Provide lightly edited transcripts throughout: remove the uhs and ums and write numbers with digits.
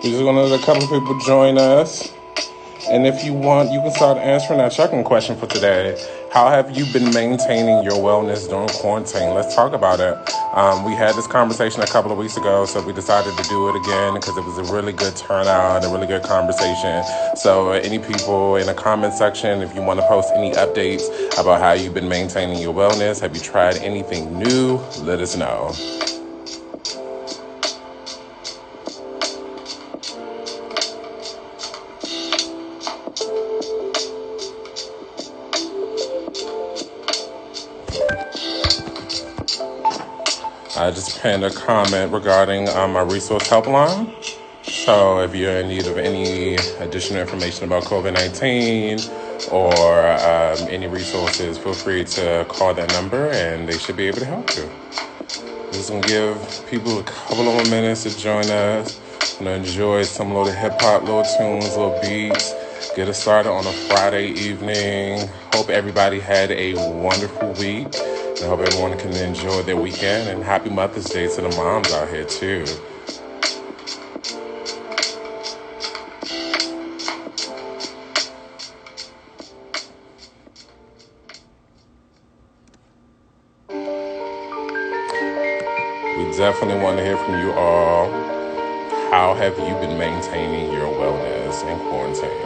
We're just gonna let a couple of people join us. And if you want, you can start answering our second question for today. How have you been maintaining your wellness during quarantine? Let's talk about it. We had this conversation a couple of weeks ago, so we decided to do it again because it was a really good turnout, a really good conversation. So any people in the comment section, if you want to post any updates about how you've been maintaining your wellness, have you tried anything new, let us know. I just pinned a comment regarding my resource helpline. So if you're in need of any additional information about COVID-19 or any resources, feel free to call that number and they should be able to help you. Just gonna give people a couple of more minutes to join us. Gonna enjoy some little hip-hop, little tunes, little beats. Get us started on a Friday evening. Hope everybody had a wonderful week. I hope everyone can enjoy their weekend, and happy Mother's Day to the moms out here too. We definitely want to hear from you all. How have you been maintaining your wellness in quarantine?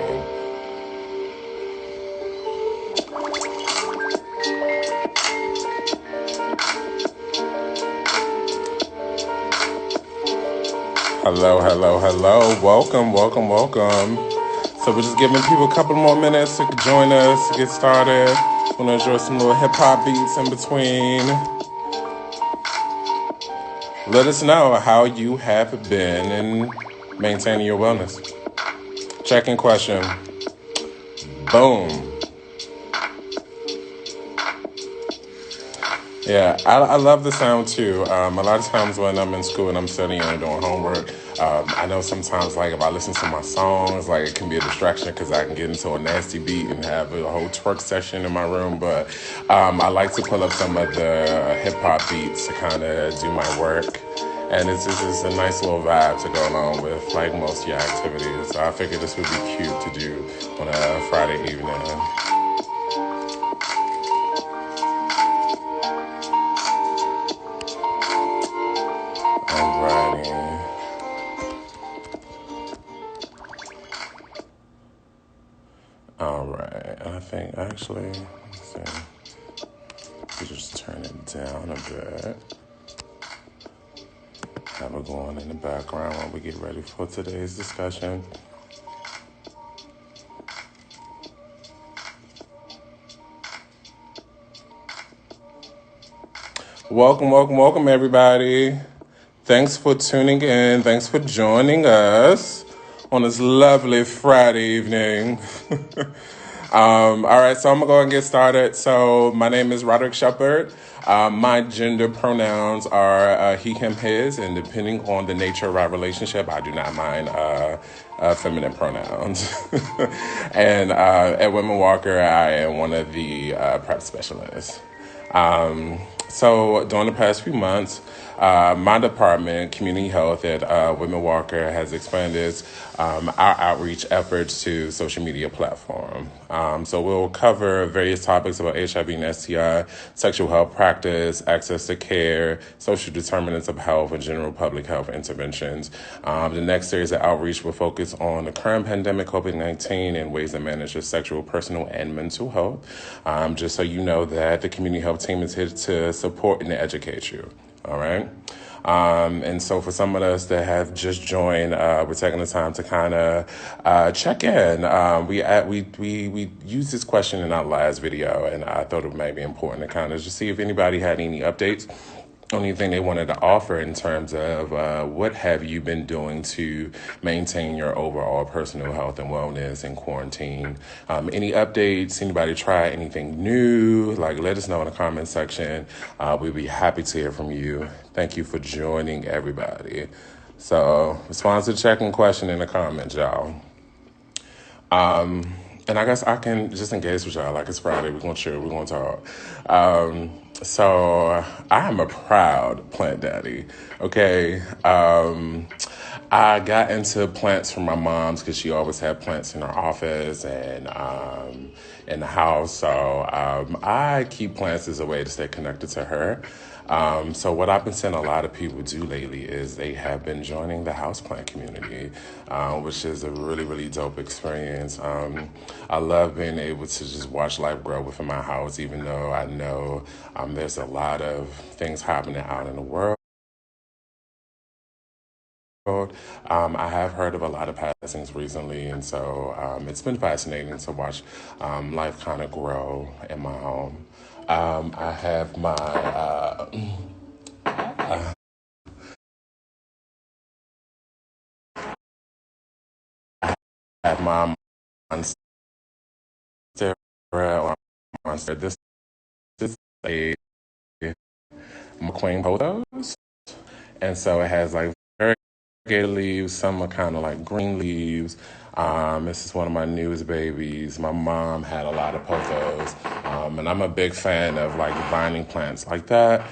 Hello. Welcome. So we're just giving people a couple more minutes to join us, to get started. Want to enjoy some little hip-hop beats in between. Let us know how you have been in maintaining your wellness. Check-in question. Boom. Yeah, I love the sound too. A lot of times when I'm in school and I'm studying and doing homework, I know sometimes like if I listen to my songs, like it can be a distraction because I can get into a nasty beat and have a whole twerk session in my room. But I like to pull up some of the hip hop beats to kind of do my work. And it's just a nice little vibe to go along with like most of your activities. So I figured this would be cute to do on a Friday evening. Actually, let's see. We just turn it down a bit. Have it going in the background while we get ready for today's discussion. Welcome, everybody. Thanks for tuning in. Thanks for joining us on this lovely Friday evening. All right, so I'm going to go ahead and get started. So my name is Rodderick Sheppard. My gender pronouns are he, him, his, and depending on the nature of our relationship, I do not mind feminine pronouns. And at Whitman-Walker, I am one of the prep specialists. So during the past few months, my department, Community Health at Whitman-Walker, has expanded our outreach efforts to social media platform. So we'll cover various topics about HIV and STI, sexual health practice, access to care, social determinants of health, and general public health interventions. The next series of outreach will focus on the current pandemic, COVID-19, and ways to manage your sexual, personal, and mental health. Just so you know that the community health team is here to support and educate you. All right. And so for some of us that have just joined, we're taking the time to kind of check in. We used this question in our last video, and I thought it might be important to kind of just see if anybody had any updates, anything they wanted to offer in terms of what have you been doing to maintain your overall personal health and wellness in quarantine. Any updates? Anybody try anything new? Like, let us know in the comment section. We'd be happy to hear from you. Thank you for joining, everybody. So respond to the check-in question in the comments, y'all. And I guess I can just engage with y'all like it's Friday. We're going to chill. We're going to talk. So I am a proud plant daddy, okay? I got into plants from my mom's because she always had plants in her office and in the house. So I keep plants as a way to stay connected to her. So what I've been seeing a lot of people do lately is they have been joining the houseplant community, which is a really, really dope experience. I love being able to just watch life grow within my house, even though I know there's a lot of things happening out in the world. I have heard of a lot of passings recently, and so it's been fascinating to watch life kind of grow in my home. I have my at my monstera or monster. This is a McQueen photos, and so it has like variegated leaves. Some are kind of like green leaves. This is one of my newest babies. My mom had a lot of pothos, and I'm a big fan of like vining plants like that.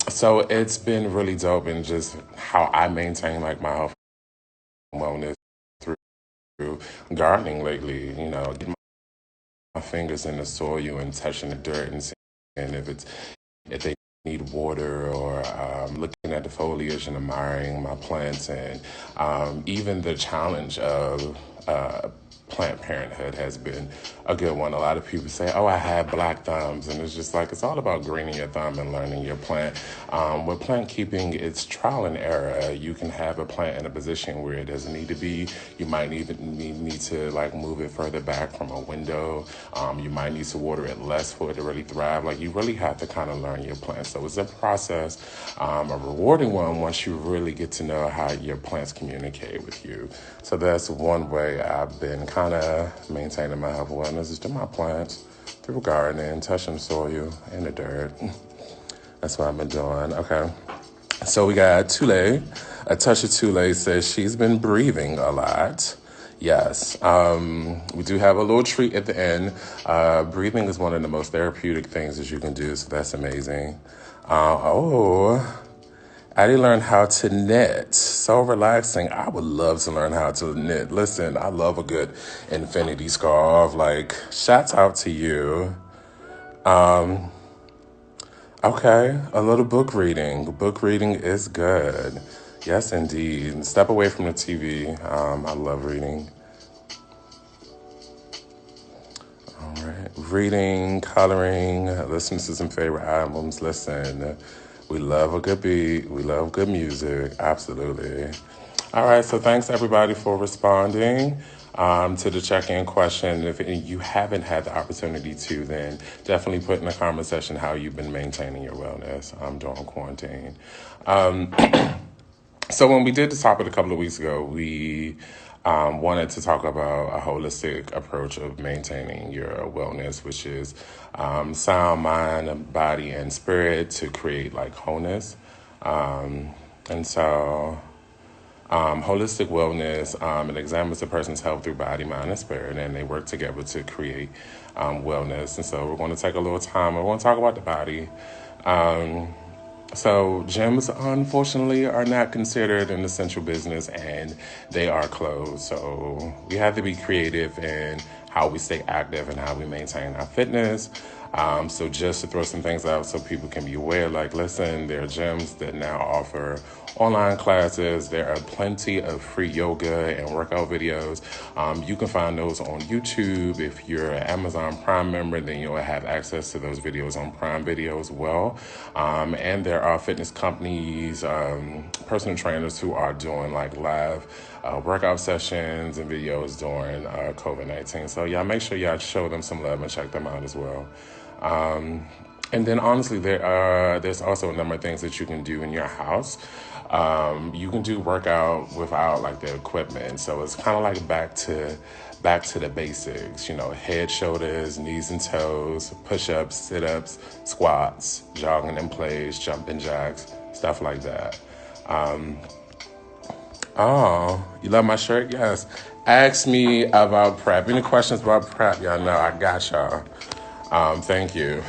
So it's been really dope in just how I maintain like my health and wellness through gardening lately. Getting my fingers in the soil and touching the dirt and seeing if they need water or looking at the foliage and admiring my plants and even the challenge of plant parenthood has been a good one. A lot of people say, oh, I have black thumbs, and it's just like it's all about greening your thumb and learning your plant. With plant keeping, it's trial and error. You can have a plant in a position where it doesn't need to be. You might need to like move it further back from a window. You might need to water it less for it to really thrive. Like you really have to kind of learn your plant. So it's a process, a rewarding one once you really get to know how your plants communicate with you. So that's one way I've been kind of maintaining my health and wellness is through my plants, through gardening, touching the soil and the dirt. That's what I've been doing. Okay. So we got Tule. A touch of Tule says she's been breathing a lot. Yes. We do have a little treat at the end. Breathing is one of the most therapeutic things that you can do, so that's amazing. Addie learned how to knit. So relaxing. I would love to learn how to knit. Listen, I love a good infinity scarf. Like, shouts out to you. Okay, a little book reading. Book reading is good. Yes, indeed. Step away from the TV. I love reading. All right. Reading, coloring, listening to some favorite albums. Listen, we love a good beat. We love good music. Absolutely. All right. So thanks, everybody, for responding to the check-in question. If you haven't had the opportunity to, then definitely put in the comment section how you've been maintaining your wellness during quarantine. So when we did the topic a couple of weeks ago, we wanted to talk about a holistic approach of maintaining your wellness, which is sound mind, body, and spirit to create like wholeness. And so holistic wellness, it examines a person's health through body, mind, and spirit, and they work together to create wellness. And so we're going to take a little time. We're going to talk about the body. So gyms, unfortunately, are not considered an essential business, and they are closed. So we have to be creative in how we stay active and how we maintain our fitness. So just to throw some things out so people can be aware, like, listen, there are gyms that now offer online classes. There are plenty of free yoga and workout videos. You can find those on YouTube. If you're an Amazon Prime member, then you'll have access to those videos on Prime Video as well. And there are fitness companies, personal trainers who are doing like live workout sessions and videos during COVID-19. So y'all make sure y'all show them some love and check them out as well. And then honestly, there's also a number of things that you can do in your house. You can do workout without like the equipment. So it's kind of like back to the basics, head, shoulders, knees and toes, push-ups, sit-ups, squats, jogging in place, jumping jacks, stuff like that. Oh, you love my shirt? Yes. Ask me about prep. Any questions about prep? Y'all know I got y'all. Thank you.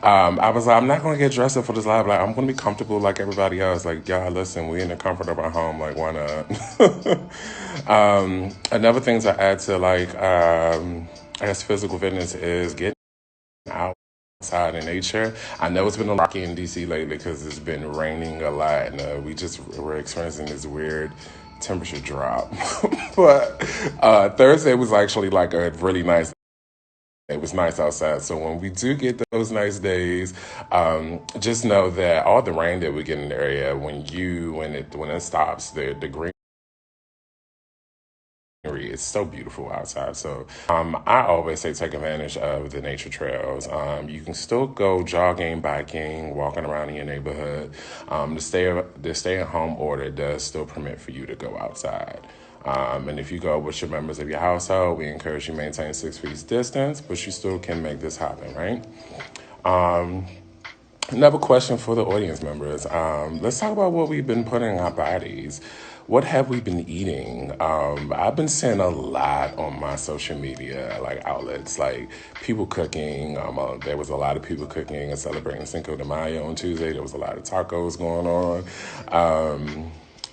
I was like, I'm not gonna get dressed up for this live. Like, I'm gonna be comfortable like everybody else. Like, y'all, listen, we in the comfort of our home. Like, why not? Another thing to add to like, I guess physical fitness is getting outside in nature. I know it's been rocky in DC lately because it's been raining a lot, and we're experiencing this weird temperature drop. But Thursday was actually like a really nice. It was nice outside. So when we do get those nice days, just know that all the rain that we get in the area, when it stops, the green is so beautiful outside. So I always say take advantage of the nature trails. You can still go jogging, biking, walking around in your neighborhood. The stay at home order does still permit for you to go outside. And if you go with your members of your household, we encourage you to maintain 6 feet distance, but you still can make this happen, right? Another question for the audience members. Let's talk about what we've been putting in our bodies. What have we been eating? I've been seeing a lot on my social media, like outlets, like people cooking. There was a lot of people cooking and celebrating Cinco de Mayo on Tuesday. There was a lot of tacos going on.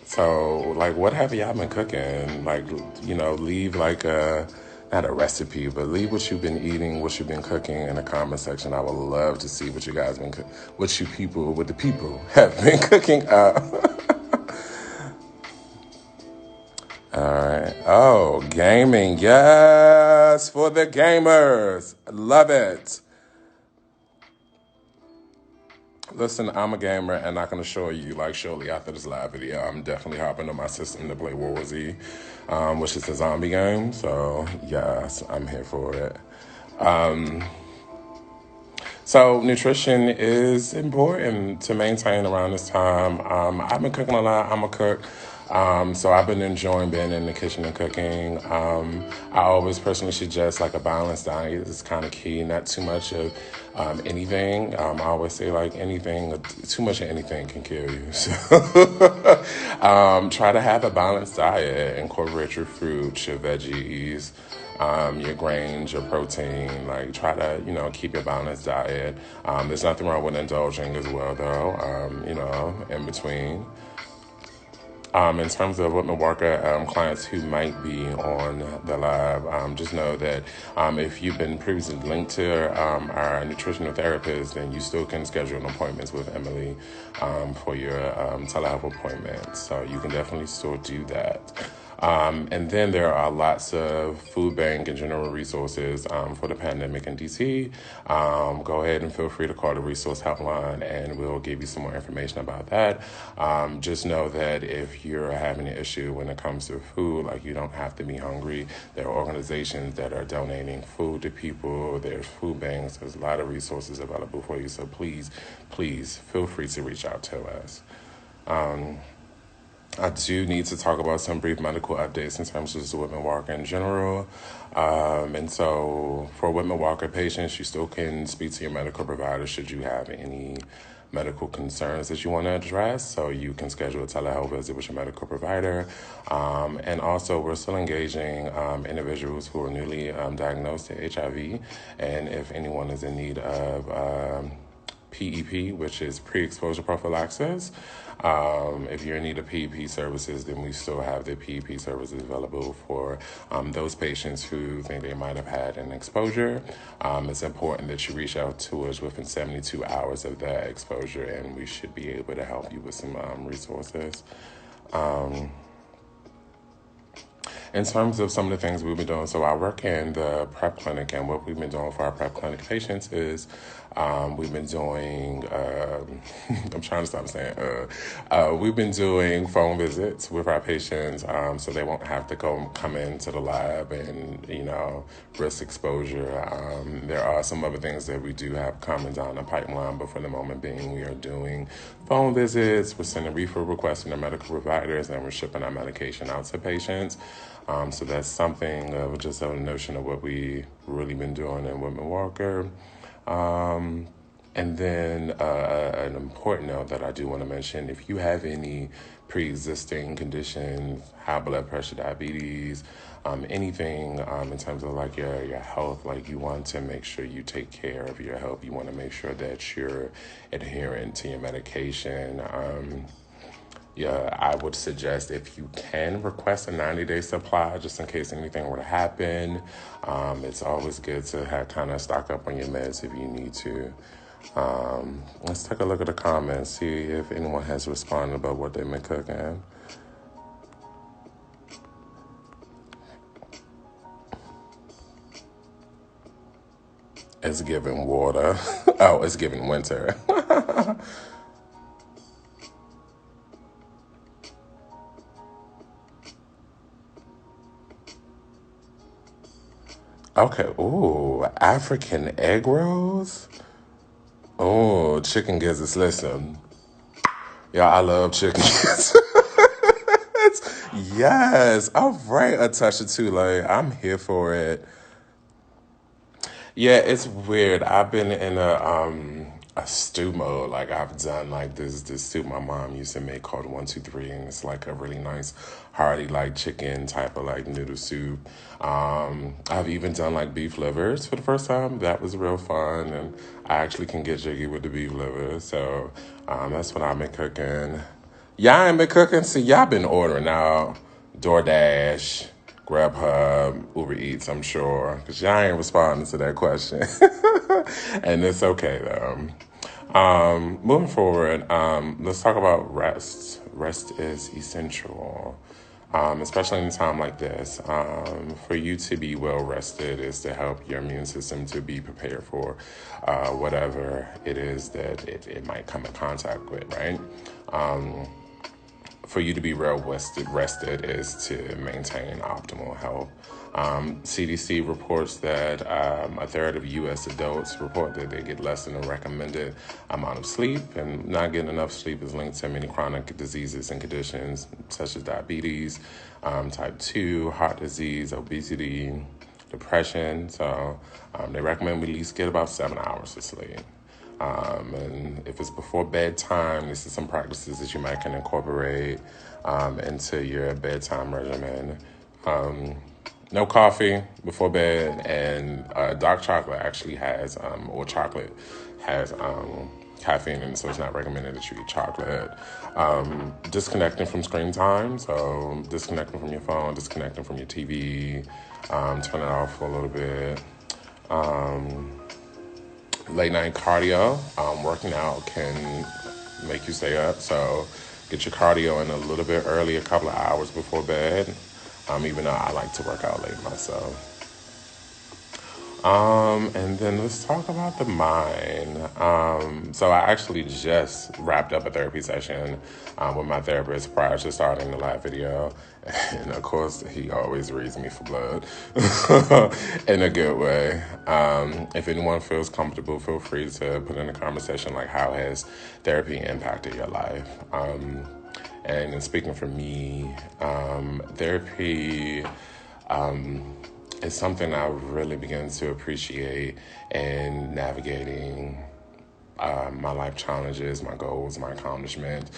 So, like, what have y'all been cooking? Like, leave like not a recipe, but leave what you've been eating, what you've been cooking in the comment section. I would love to see what you guys been what the people have been cooking up. All right. Oh, gaming. Yes, for the gamers. Love it. Listen, I'm a gamer, and I can assure you, like, shortly after this live video, I'm definitely hopping on my system to play World War Z, which is a zombie game. So, yes, I'm here for it. So nutrition is important to maintain around this time. I've been cooking a lot. I'm a cook. So I've been enjoying being in the kitchen and cooking. I always personally suggest like a balanced diet is kind of key. Not too much of anything. I always say like too much of anything can kill you. So try to have a balanced diet. Incorporate your fruits, your veggies, your grains, your protein. Like try to, keep your balanced diet. There's nothing wrong with indulging as well though, in between. In terms of Whitman-Walker clients who might be on the lab, just know that if you've been previously linked to our nutritional therapist, then you still can schedule appointments with Emily for your telehealth appointments. So you can definitely still do that. And then there are lots of food bank and general resources for the pandemic in DC. Go ahead and feel free to call the resource helpline and we'll give you some more information about that. Just know that if you're having an issue when it comes to food, like you don't have to be hungry. There are organizations that are donating food to people. There's food banks. There's a lot of resources available for you. So please feel free to reach out to us. I do need to talk about some brief medical updates in terms of the Whitman-Walker in general. And so for Whitman-Walker patients, you still can speak to your medical provider should you have any medical concerns that you want to address. So you can schedule a telehealth visit with your medical provider. And also we're still engaging individuals who are newly diagnosed with HIV. And if anyone is in need of PEP, which is pre-exposure prophylaxis. If you're in need of PEP services, then we still have the PEP services available for those patients who think they might have had an exposure. It's important that you reach out to us within 72 hours of that exposure, and we should be able to help you with some resources. In terms of some of the things we've been doing, so I work in the PrEP clinic, and what we've been doing for our PrEP clinic patients is we've been doing, I'm trying to stop saying, we've been doing phone visits with our patients so they won't have to come into the lab and, risk exposure. There are some other things that we do have coming down the pipeline, but for the moment being, we are doing phone visits. We're sending refill requests to the medical providers, and we're shipping our medication out to patients. So that's something of just a notion of what we really been doing in Whitman-Walker. And then an important note that I do want to mention, if you have any pre-existing conditions, high blood pressure, diabetes, anything in terms of like your health, like you want to make sure you take care of your health. You want to make sure that you're adherent to your medication. Yeah, I would suggest if you can request a 90-day supply just in case anything were to happen. It's always good to have kind of stock up on your meds if you need to. Let's take a look at the comments, see if anyone has responded about what they've been cooking. It's giving water. Oh, it's giving winter. Okay, ooh, African egg rolls? Oh, chicken gizzards, listen. Yeah, I love chicken gizzards. Yes, all right, a touch or two, like, I'm here for it. Yeah, it's weird. I've been in a stew mode. Like I've done like this soup my mom used to make called 1, 2, 3, and it's like a really nice hearty like chicken type of like noodle soup. I've even done like beef livers for the first time. That was real fun, and I actually can get jiggy with the beef livers. So that's what I've been cooking. Y'all ain't been cooking? See, y'all been ordering out DoorDash, Grubhub, Uber Eats, I'm sure, because y'all ain't responding to that question. And it's okay, though. Moving forward, let's talk about rest. Rest is essential, especially in a time like this. For you to be well rested is to help your immune system to be prepared for whatever it is that it might come in contact with, right? For you to be well rested is to maintain optimal health. CDC reports that a third of U.S. adults report that they get less than a recommended amount of sleep, and not getting enough sleep is linked to many chronic diseases and conditions such as diabetes, type 2, heart disease, obesity, depression. So they recommend we at least get about 7 hours of sleep. And if it's before bedtime, this is some practices that you might can incorporate into your bedtime regimen. No coffee before bed, and dark chocolate actually has, or chocolate has caffeine in it, so it's not recommended that you eat chocolate. Disconnecting from screen time, so disconnecting from your phone, disconnecting from your TV, turn it off for a little bit. Late night cardio, working out can make you stay up, so get your cardio in a little bit early, a couple of hours before bed, even though I like to work out late myself. And then let's talk about the mind. So I actually just wrapped up a therapy session with my therapist prior to starting the live video. And of course, he always reads me for blood in a good way. If anyone feels comfortable, feel free to put in a conversation like, how has therapy impacted your life? And speaking for me, therapy is something I really began to appreciate in navigating my life challenges, my goals, my accomplishments.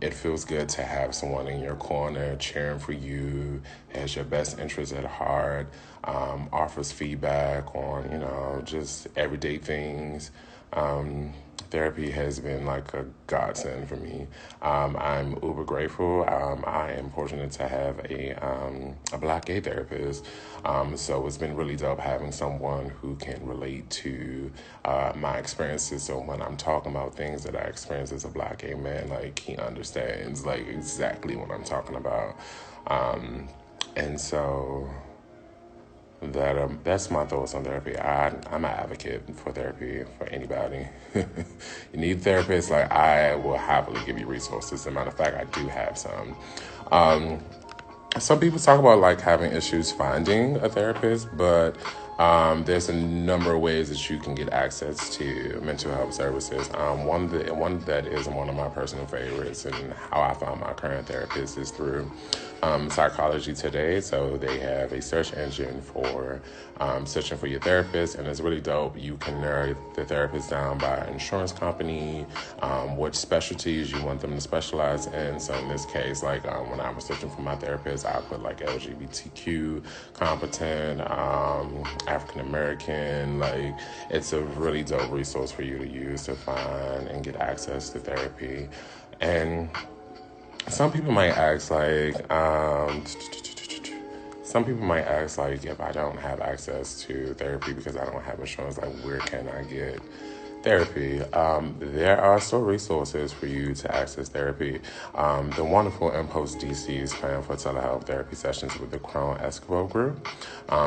It feels good to have someone in your corner cheering for you, has your best interests at heart, offers feedback on, just everyday things. Therapy has been like a godsend for me. I'm uber grateful. I am fortunate to have a Black gay therapist. So it's been really dope having someone who can relate to my experiences. So when I'm talking about things that I experience as a Black gay man, like he understands like exactly what I'm talking about. And so that's my thoughts on therapy. I'm an advocate for therapy for anybody. You need therapists, like I will happily give you resources. As a matter of fact, I do have some. Some people talk about like having issues finding a therapist, but There's a number of ways that you can get access to mental health services. One that is one of my personal favorites, and how I found my current therapist, is through Psychology Today. So they have a search engine for searching for your therapist, and it's really dope. You can narrow the therapist down by insurance company, what specialties you want them to specialize in. So in this case, like when I was searching for my therapist, I put like LGBTQ, competent, African American. Like, it's a really dope resource for you to use to find and get access to therapy. And some people might ask, if I don't have access to therapy because I don't have insurance, like, where can I get therapy? There are still resources for you to access therapy. The wonderful Impost DC is planning for telehealth therapy sessions with the Crown Esquivel Group.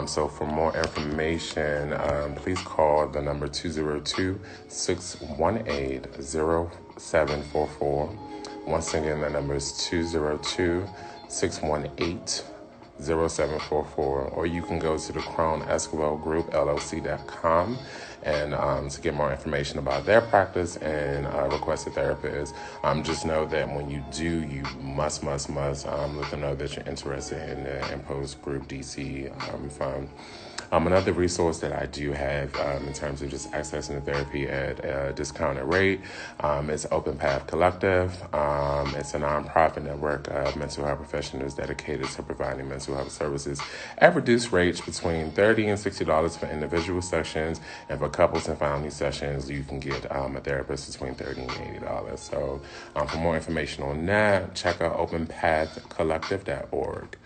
So for more information, please call the number 202-618-0744. Once again, the number is 202-618-0744, or you can go to the Crown Esquivel Group, LLC.com, and to get more information about their practice and request a therapist. Just know that when you do, you must let them know that you're interested in the Impost Group DC fund. Another resource that I do have in terms of just accessing the therapy at a discounted rate is Open Path Collective. It's a nonprofit network of mental health professionals dedicated to providing mental health services at reduced rates between $30 and $60 for individual sessions, and for couples and family sessions, you can get a therapist between $30 and $80. So for more information on that, check out openpathcollective.org.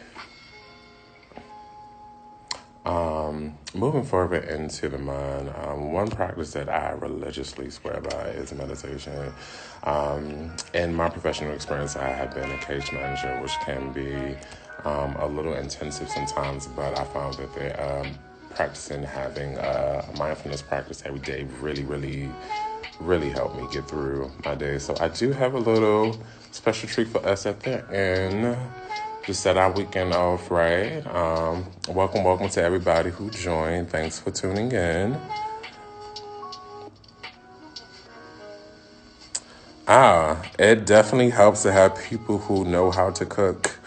Moving further into the mind, one practice that I religiously swear by is meditation. In my professional experience, I have been a case manager, which can be a little intensive sometimes, but I found that practicing having a mindfulness practice every day really helped me get through my day. So I do have a little special treat for us at the end. Just set our weekend off right. Welcome to everybody who joined. Thanks for tuning in. It definitely helps to have people who know how to cook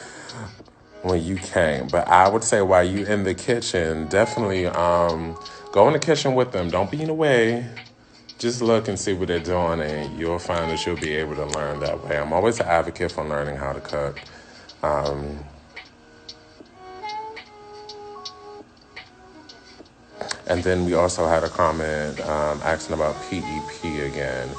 when you can. But I would say while you in the kitchen, definitely go in the kitchen with them. Don't be in the way. Just look and see what they're doing, and you'll find that you'll be able to learn that way. I'm always an advocate for learning how to cook. And then we also had a comment asking about PEP again.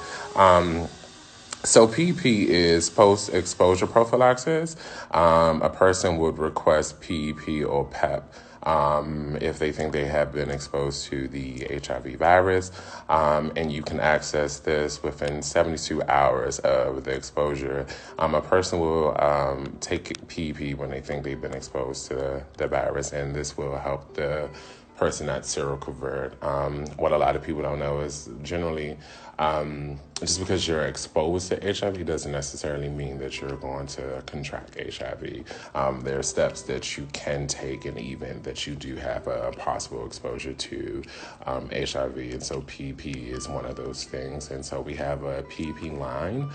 So PEP is post-exposure prophylaxis. A person would request PEP or PEP if they think they have been exposed to the HIV virus. And you can access this within 72 hours of the exposure. A person will take PEP when they think they've been exposed to the virus, and this will help the person not seroconvert. What a lot of people don't know is generally just because you're exposed to HIV doesn't necessarily mean that you're going to contract HIV. There are steps that you can take in the event that you do have a possible exposure to HIV, and so PEP is one of those things. And so we have a PEP line,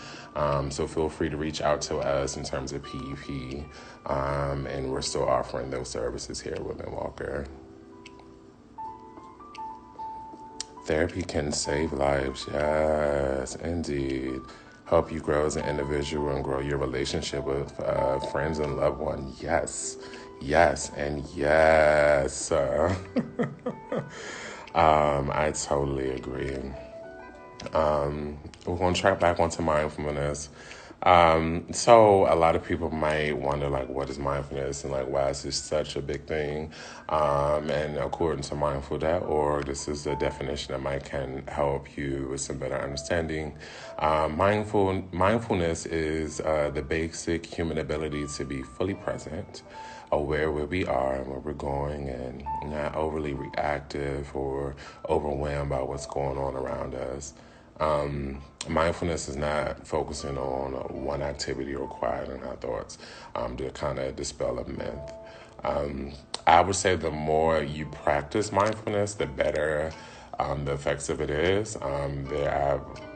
so feel free to reach out to us in terms of PEP, and we're still offering those services here at Whitman-Walker. Therapy can save lives, yes, indeed. Help you grow as an individual and grow your relationship with friends and loved ones. Yes, and yes. I totally agree. We're going to track back onto mindfulness. So a lot of people might wonder, like, what is mindfulness and, like, why is this such a big thing? And according to mindful.org, this is the definition that might can help you with some better understanding. Mindfulness is the basic human ability to be fully present, aware where we are and where we're going, and not overly reactive or overwhelmed by what's going on around us. Mindfulness is not focusing on one activity or quieting our thoughts to kind of dispel a myth. I would say the more you practice mindfulness, the better the effects of it is.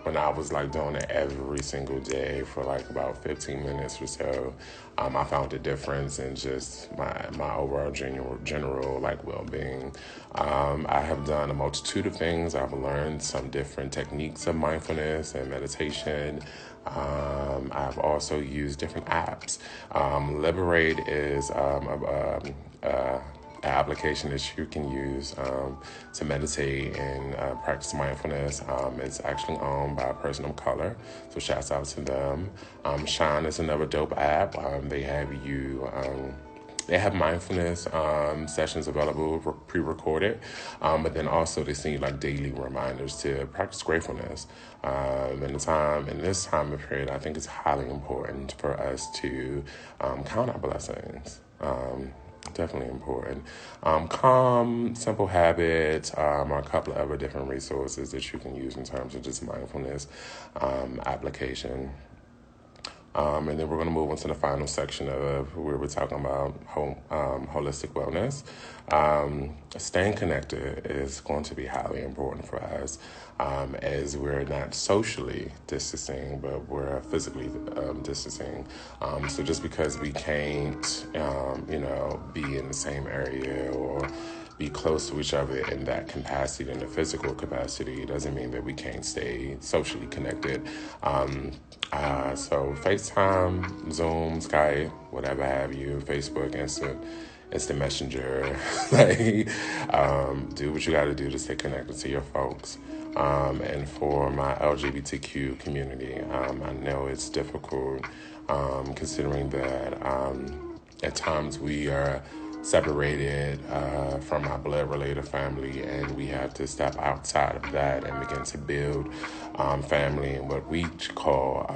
When I was like doing it every single day for like about 15 minutes or so, I found a difference in just my overall general like well-being. I have done a multitude of things. I've learned some different techniques of mindfulness and meditation. I've also used different apps. Liberate is an application that you can use to meditate and practice mindfulness. It's actually owned by a person of color, so shouts out to them. Shine is another dope app. They have mindfulness sessions available pre-recorded, but then also they send you like daily reminders to practice gratefulness. In this time of period, I think it's highly important for us to count our blessings. Definitely important. Calm, simple habits are a couple of other different resources that you can use in terms of just mindfulness application. And then we're going to move on to the final section of where we're talking about holistic wellness. Staying connected is going to be highly important for us as we're not socially distancing, but we're physically distancing. So just because we can't, be in the same area or be close to each other in that capacity, in the physical capacity, doesn't mean that we can't stay socially connected. So FaceTime, Zoom, Skype, whatever have you, Facebook, Instant Messenger, do what you got to do to stay connected to your folks. And for my LGBTQ community, I know it's difficult considering that at times we are separated from our blood-related family, and we have to step outside of that and begin to build family and what we call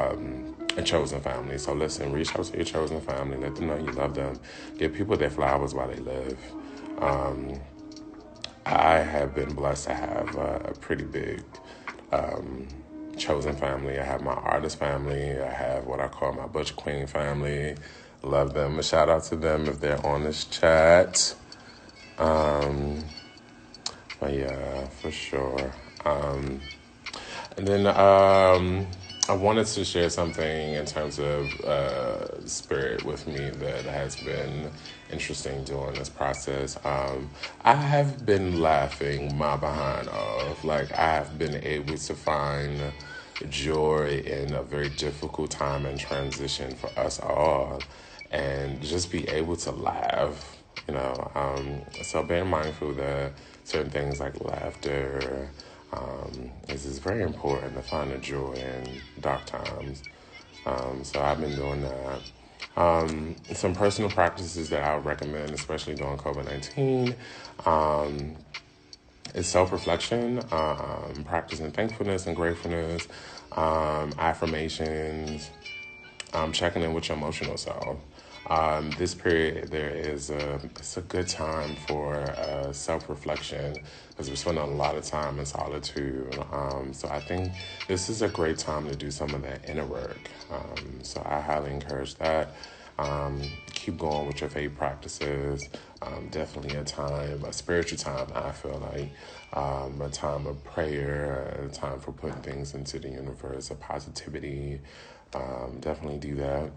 a chosen family. So listen, reach out to your chosen family, let them know you love them, give people their flowers while they live. I have been blessed to have a pretty big chosen family. I have my artist family. I have what I call my Butch Queen family. Love them. A shout out to them if they're on this chat. But yeah, for sure. And then I wanted to share something in terms of spirit with me that has been interesting during this process. I have been laughing my behind off. Like, I have been able to find joy in a very difficult time and transition for us all, and just be able to laugh, so being mindful that certain things like laughter is very important to find the joy in dark times. So I've been doing that. Some personal practices that I would recommend, especially during COVID-19, is self-reflection, practicing thankfulness and gratefulness, affirmations, checking in with your emotional self. This period, it's a good time for self-reflection because we're spending a lot of time in solitude. So I think this is a great time to do some of that inner work. So I highly encourage that. Keep going with your faith practices. Definitely a spiritual time, I feel like. A time of prayer, a time for putting things into the universe, of positivity. Definitely do that.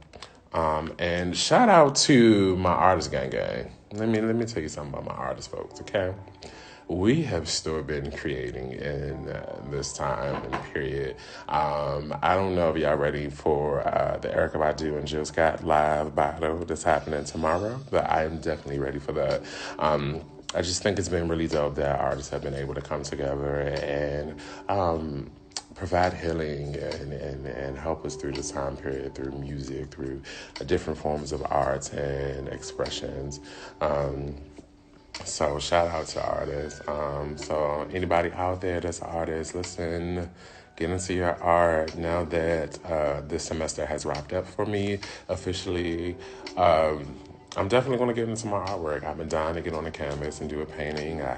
And shout out to my artist gang. Let me tell you something about my artist folks, okay? We have still been creating in this time and period. I don't know if y'all ready for the Erykah Badu and Jill Scott live battle that's happening tomorrow, but I am definitely ready for that. I just think it's been really dope that artists have been able to come together and provide healing and help us through this time period, through music, through different forms of art and expressions. So shout out to artists. So anybody out there that's an artist, listen, get into your art now that this semester has wrapped up for me officially. I'm definitely going to get into my artwork. I've been dying to get on the canvas and do a painting. I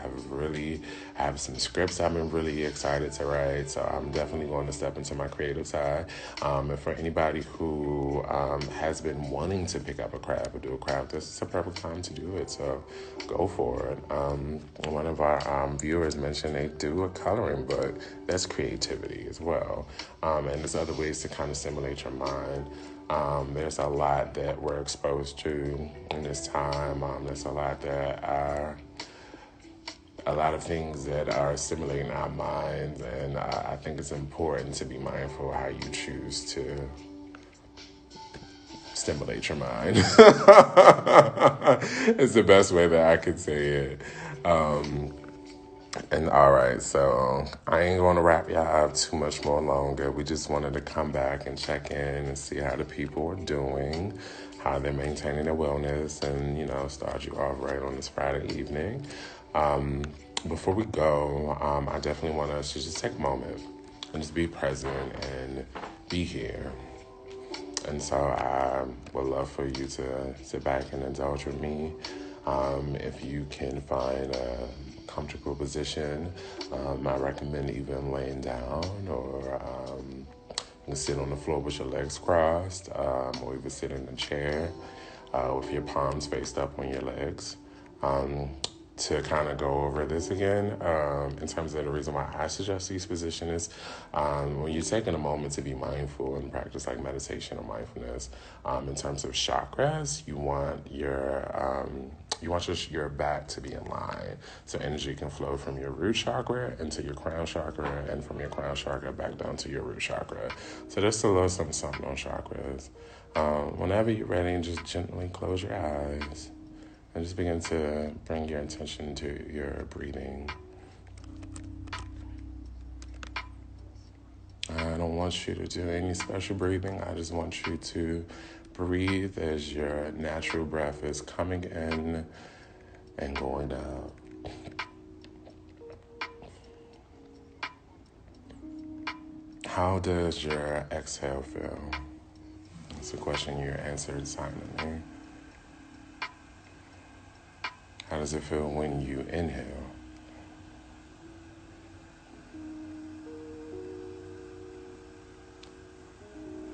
have some scripts I've been really excited to write, so I'm definitely going to step into my creative side. And for anybody who has been wanting to pick up a craft or do a craft, this is a perfect time to do it. So go for it. One of our viewers mentioned they do a coloring book. That's creativity as well. And there's other ways to kind of stimulate your mind. There's a lot that we're exposed to in this time. There's a lot of things that are stimulating our minds, and I think it's important to be mindful how you choose to stimulate your mind. It's the best way that I could say it. And all right, so I ain't going to wrap y'all up too much more longer. We just wanted to come back and check in and see how the people are doing, how they're maintaining their wellness, and, start you off right on this Friday evening. Before we go, I definitely want us to just take a moment and just be present and be here. And so I would love for you to sit back and indulge with me. If you can find a comfortable position, I recommend even laying down, or you can sit on the floor with your legs crossed, or even sit in a chair with your palms faced up on your legs. To kind of go over this again, in terms of the reason why I suggest these positions, when you're taking a moment to be mindful and practice like meditation or mindfulness, in terms of chakras, you want your back to be in line, so energy can flow from your root chakra into your crown chakra, and from your crown chakra back down to your root chakra. So just a little something on chakras. Whenever you're ready, just gently close your eyes. And just begin to bring your attention to your breathing. I don't want you to do any special breathing. I just want you to breathe as your natural breath is coming in and going out. How does your exhale feel? It's a question you answered silently. How does it feel when you inhale?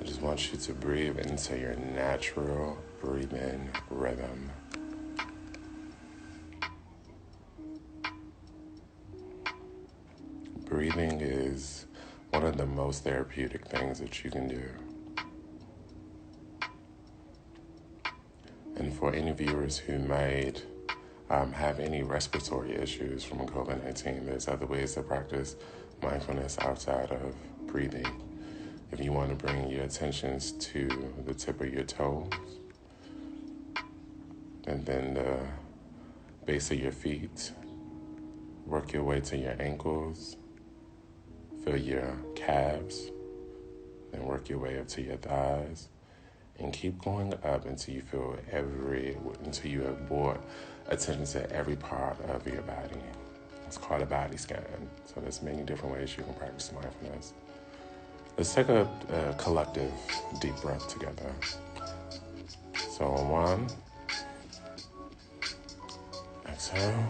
I just want you to breathe into your natural breathing rhythm. Breathing is one of the most therapeutic things that you can do. And for any viewers who might have any respiratory issues from COVID-19, there's other ways to practice mindfulness outside of breathing. If you want to bring your attentions to the tip of your toes, and then the base of your feet, work your way to your ankles, feel your calves, then work your way up to your thighs, and keep going up until you have brought attention to every part of your body. It's called a body scan. So there's many different ways you can practice mindfulness. Let's take a collective deep breath together. So on 1, exhale.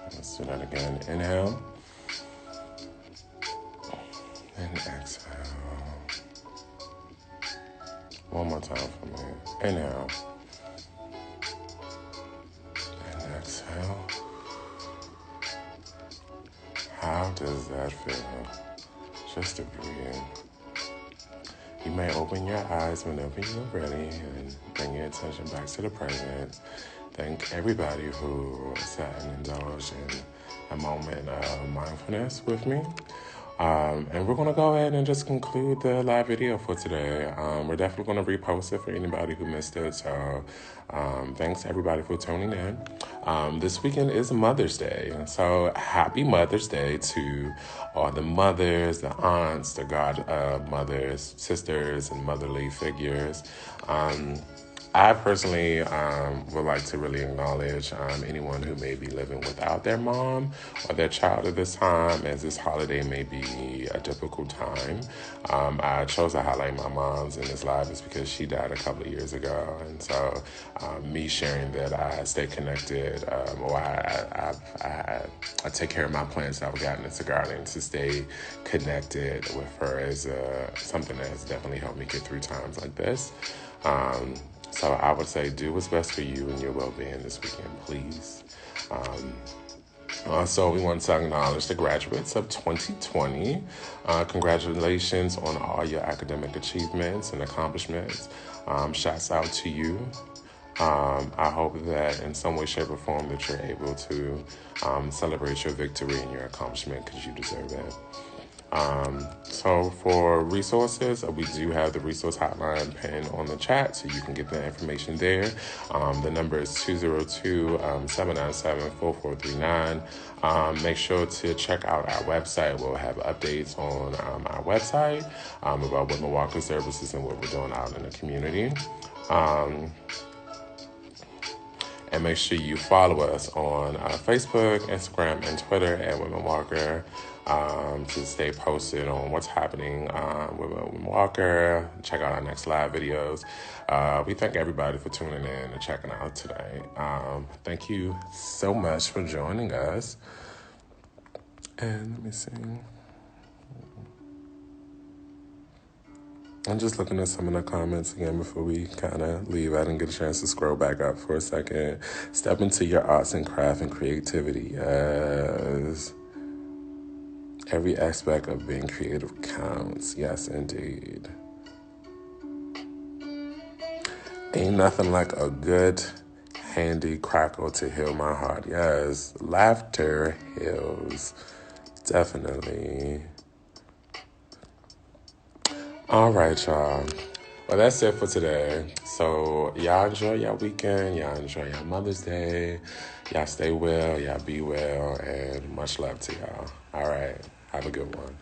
Let's do that again. Inhale. And exhale. One more time for me. Inhale. And exhale. How does that feel? Just to breathe. You may open your eyes whenever you're ready and bring your attention back to the present. Thank everybody who sat and indulged in a moment of mindfulness with me. And we're going to go ahead and just conclude the live video for today. We're definitely going to repost it for anybody who missed it. So thanks everybody for tuning in. This weekend is Mother's Day. So happy Mother's Day to all the mothers, the aunts, the godmothers, sisters, and motherly figures. I personally would like to really acknowledge anyone who may be living without their mom or their child at this time, as this holiday may be a difficult time. I chose to highlight my mom's in this live is because she died a couple of years ago, and so me sharing that I stay connected, or I take care of my plants that I've gotten into gardening to stay connected with her is something that has definitely helped me get through times like this. So I would say do what's best for you and your well-being this weekend, please. Also, we want to acknowledge the graduates of 2020. Congratulations on all your academic achievements and accomplishments. Shouts out to you. I hope that in some way, shape, or form that you're able to celebrate your victory and your accomplishment because you deserve it. So for resources, we do have the resource hotline pinned on the chat, so you can get the information there. The number is 202-797-4439. Make sure to check out our website. We'll have updates on our website about Whitman-Walker services and what we're doing out in the community. And make sure you follow us on Facebook, Instagram, and Twitter at Whitman-Walker to stay posted on what's happening with Whitman-Walker. Check out our next live videos. We thank everybody for tuning in and checking out today. Thank you so much for joining us. And let me see. I'm just looking at some of the comments again before we kind of leave. I didn't get a chance to scroll back up for a second. Step into your arts and craft and creativity. Yes. Every aspect of being creative counts. Yes, indeed. Ain't nothing like a good, handy crackle to heal my heart. Yes, laughter heals. Definitely. All right, y'all. Well, that's it for today. So y'all enjoy your weekend. Y'all enjoy your Mother's Day. Y'all stay well. Y'all be well. And much love to y'all. All right. Have a good one.